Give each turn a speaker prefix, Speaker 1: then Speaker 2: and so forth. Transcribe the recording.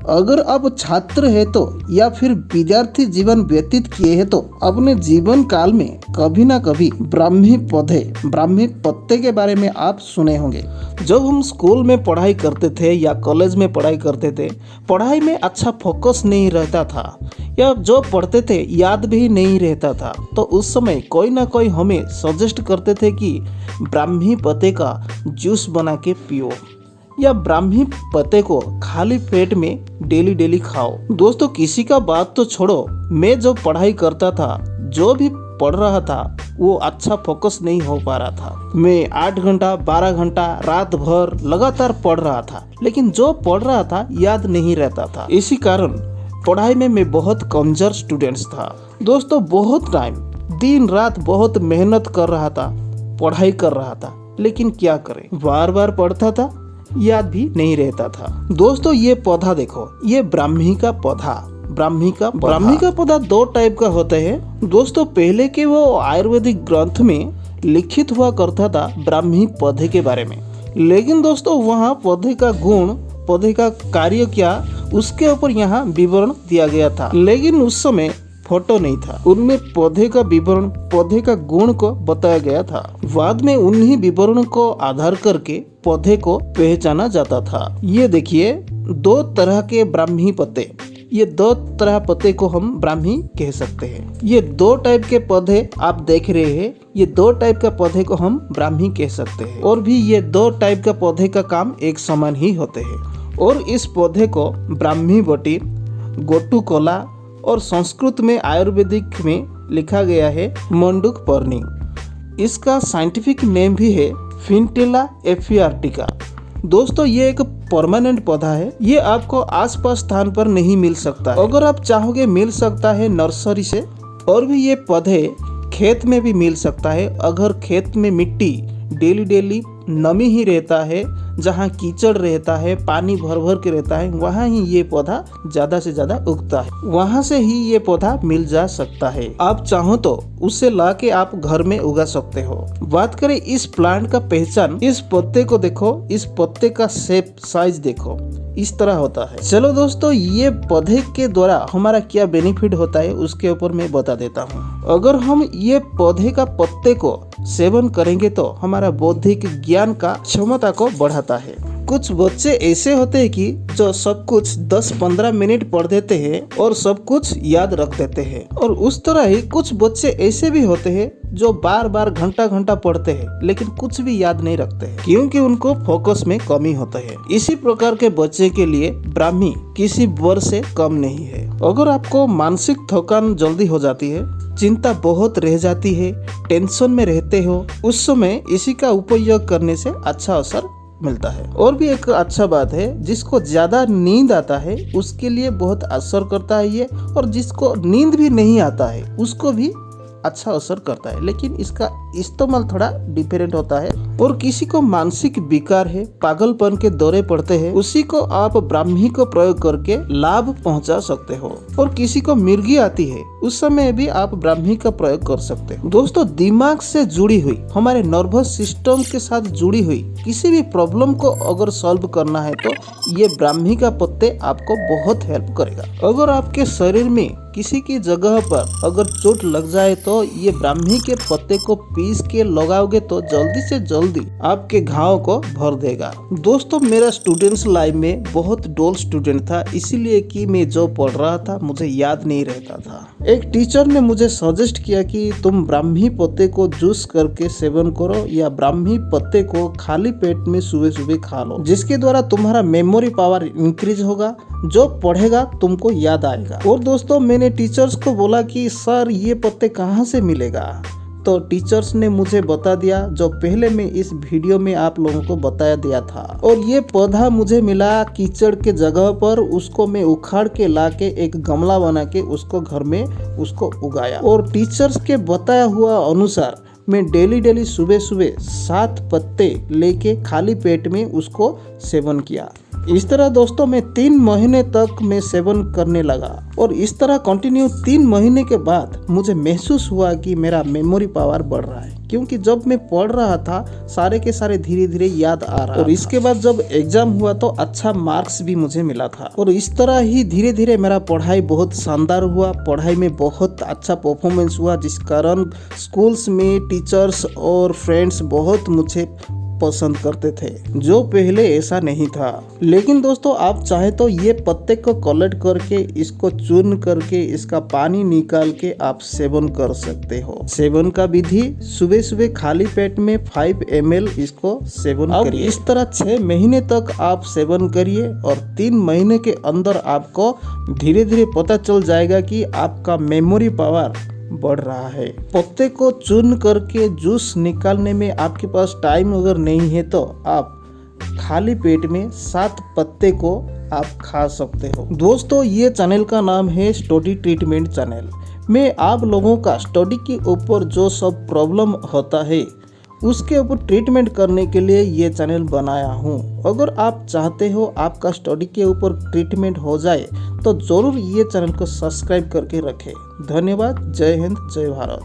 Speaker 1: अगर आप छात्र है तो या फिर विद्यार्थी जीवन व्यतीत किए हैं तो अपने जीवन काल में कभी ना कभी ब्राह्मी पौधे, ब्राह्मी पत्ते के बारे में आप सुने होंगे। जब हम स्कूल में पढ़ाई करते थे या कॉलेज में पढ़ाई करते थे, पढ़ाई में अच्छा फोकस नहीं रहता था या जो पढ़ते थे याद भी नहीं रहता था, तो उस समय कोई ना कोई हमें सजेस्ट करते थे कि ब्राह्मी पत्ते का जूस बना के पियो या ब्राह्मी पत्ते को खाली पेट में डेली डेली खाओ। दोस्तों किसी का बात तो छोड़ो, मैं जो पढ़ाई करता था, जो भी पढ़ रहा था वो अच्छा फोकस नहीं हो पा रहा था। मैं 8 घंटा 12 घंटा रात भर लगातार पढ़ रहा था, लेकिन जो पढ़ रहा था याद नहीं रहता था। इसी कारण पढ़ाई में मैं बहुत कमजोर स्टूडेंट्स था। दोस्तों बहुत टाइम दिन रात बहुत मेहनत कर रहा था, पढ़ाई कर रहा था, लेकिन क्या करें, बार बार पढ़ता था, याद भी नहीं रहता था। दोस्तों ये पौधा देखो, ये ब्राह्मी का पौधा, ब्राह्मी का पौधा 2 टाइप का होता है। दोस्तों पहले के वो आयुर्वेदिक ग्रंथ में लिखित हुआ करता था ब्राह्मी पौधे के बारे में, लेकिन दोस्तों वहाँ पौधे का गुण, पौधे का कार्य क्या, उसके ऊपर यहाँ विवरण दिया गया था, लेकिन उस समय फोटो नहीं था। उनमें पौधे का विवरण, पौधे का गुण को बताया गया था। बाद में उन्हीं विवरण को आधार करके पौधे को पहचाना जाता था। ये देखिए 2 तरह के ब्राह्मी पत्ते, ये 2 तरह पत्ते को हम ब्राह्मी कह सकते हैं। ये 2 टाइप के पौधे आप देख रहे हैं, ये 2 टाइप का पौधे को हम ब्राह्मी कह सकते हैं। और भी ये 2 टाइप का पौधे का काम एक समान ही होते हैं। और इस पौधे को ब्राह्मी बटी, गोटुकोला और संस्कृत में आयुर्वेदिक में लिखा गया है मंडूक पर्णी। इसका साइंटिफिक नेम भी है फिनटेला एफियार्टिका। दोस्तों ये एक परमानेंट पौधा है, ये आपको आसपास स्थान पर नहीं मिल सकता है। अगर आप चाहोगे मिल सकता है नर्सरी से। और भी ये पौधे खेत में भी मिल सकता है। अगर खेत में मिट्टी डेली डेली नमी ही रहता है, जहाँ कीचड़ रहता है, पानी भर भर के रहता है, वहाँ ही ये पौधा ज्यादा से ज्यादा उगता है, वहाँ से ही ये पौधा मिल जा सकता है। आप चाहो तो उसे ला के आप घर में उगा सकते हो। बात करें इस प्लांट का पहचान, इस पत्ते को देखो, इस पत्ते का शेप, साइज देखो, इस तरह होता है। चलो दोस्तों ये पौधे के द्वारा हमारा क्या बेनिफिट होता है उसके ऊपर मैं बता देता हूँ। अगर हम ये पौधे का पत्ते को सेवन करेंगे तो हमारा बौद्धिक ज्ञान का क्षमता को बढ़ाता है। कुछ बच्चे ऐसे होते हैं कि जो सब कुछ 10-15 मिनट पढ़ देते हैं और सब कुछ याद रख देते हैं, और उस तरह ही कुछ बच्चे ऐसे भी होते हैं जो बार बार घंटा घंटा पढ़ते हैं लेकिन कुछ भी याद नहीं रखते हैं, क्योंकि उनको फोकस में कमी होता है। इसी प्रकार के बच्चे के लिए ब्राह्मी किसी वर्ष से कम नहीं है। अगर आपको मानसिक थकान जल्दी हो जाती है, चिंता बहुत रह जाती है, टेंशन में रहते हो, उस समय इसी का उपयोग करने से अच्छा असर मिलता है। और भी एक अच्छा बात है, जिसको ज्यादा नींद आता है उसके लिए बहुत असर करता है ये, और जिसको नींद भी नहीं आता है उसको भी अच्छा असर करता है, लेकिन इसका इस्तेमाल थोड़ा डिफरेंट होता है। और किसी को मानसिक विकार है, पागलपन के दौरे पड़ते हैं, उसी को आप ब्राह्मी को प्रयोग करके लाभ पहुंचा सकते हो। और किसी को मिर्गी आती है, उस समय भी आप ब्राह्मी का प्रयोग कर सकते हो। दोस्तों दिमाग से जुड़ी हुई, हमारे नर्वस सिस्टम के साथ जुड़ी हुई किसी भी प्रॉब्लम को अगर सॉल्व करना है तो ये ब्राह्मी का पत्ते आपको बहुत हेल्प करेगा। अगर आपके शरीर में किसी की जगह पर अगर चोट लग जाए तो ये ब्राह्मी के पत्ते को पीस के लगाओगे तो जल्दी से जल्दी आपके घाव को भर देगा। दोस्तों मेरा स्टूडेंट्स लाइफ में बहुत डोल स्टूडेंट था, इसीलिए कि मैं जो पढ़ रहा था मुझे याद नहीं रहता था। एक टीचर ने मुझे सजेस्ट किया कि तुम ब्राह्मी पत्ते को जूस करके सेवन करो या ब्राह्मी पत्ते को खाली पेट में सुबह सुबह खा लो, जिसके द्वारा तुम्हारा मेमोरी पावर इंक्रीज होगा, जो पढ़ेगा तुमको याद आएगा। और दोस्तों मैंने टीचर्स को बोला कि सर ये पत्ते कहाँ से मिलेगा, तो टीचर्स ने मुझे बता दिया जो पहले मैं इस वीडियो में आप लोगों को बताया दिया था। और ये पौधा मुझे मिला कीचड़ के जगह पर, उसको मैं उखाड़ के ला के एक गमला बना के उसको घर में उसको उगाया। और टीचर्स के बताया हुआ अनुसार मैं डेली सुबह सुबह 7 पत्ते लेके खाली पेट में उसको सेवन किया। इस तरह दोस्तों मैं 3 महीने तक मैं सेवन करने लगा और इस तरह कंटिन्यू 3 महीने के बाद मुझे महसूस हुआ कि मेरा मेमोरी पावर बढ़ रहा है, क्योंकि जब मैं पढ़ रहा था सारे के सारे धीरे धीरे याद आ रहा और इसके बाद जब एग्जाम हुआ तो अच्छा मार्क्स भी मुझे मिला था। और इस तरह ही धीरे धीरे मेरा पढ़ाई बहुत शानदार हुआ, पढ़ाई में बहुत अच्छा परफॉर्मेंस हुआ, जिस कारण स्कूल्स में टीचर्स और फ्रेंड्स बहुत मुझे पसंद करते थे, जो पहले ऐसा नहीं था। लेकिन दोस्तों आप चाहे तो ये पत्ते को कलेक्ट करके इसको चूर्ण करके इसका पानी निकाल के आप सेवन कर सकते हो। सेवन का विधि सुबह सुबह खाली पेट में 5 ml इसको सेवन करिए। इस तरह 6 महीने तक आप सेवन करिए और 3 महीने के अंदर आपको धीरे धीरे पता चल जाएगा कि आपका मेमोरी पावर बढ़ रहा है। पत्ते को चूर्ण करके जूस निकालने में आपके पास टाइम अगर नहीं है तो आप खाली पेट में 7 पत्ते को आप खा सकते हो। दोस्तों ये चैनल का नाम है स्टडी ट्रीटमेंट चैनल। मैं आप लोगों का स्टडी के ऊपर जो सब प्रॉब्लम होता है उसके ऊपर ट्रीटमेंट करने के लिए ये चैनल बनाया हूँ। अगर आप चाहते हो आपका स्टडी के ऊपर ट्रीटमेंट हो जाए तो ज़रूर ये चैनल को सब्सक्राइब करके रखें। धन्यवाद। जय हिंद, जय भारत।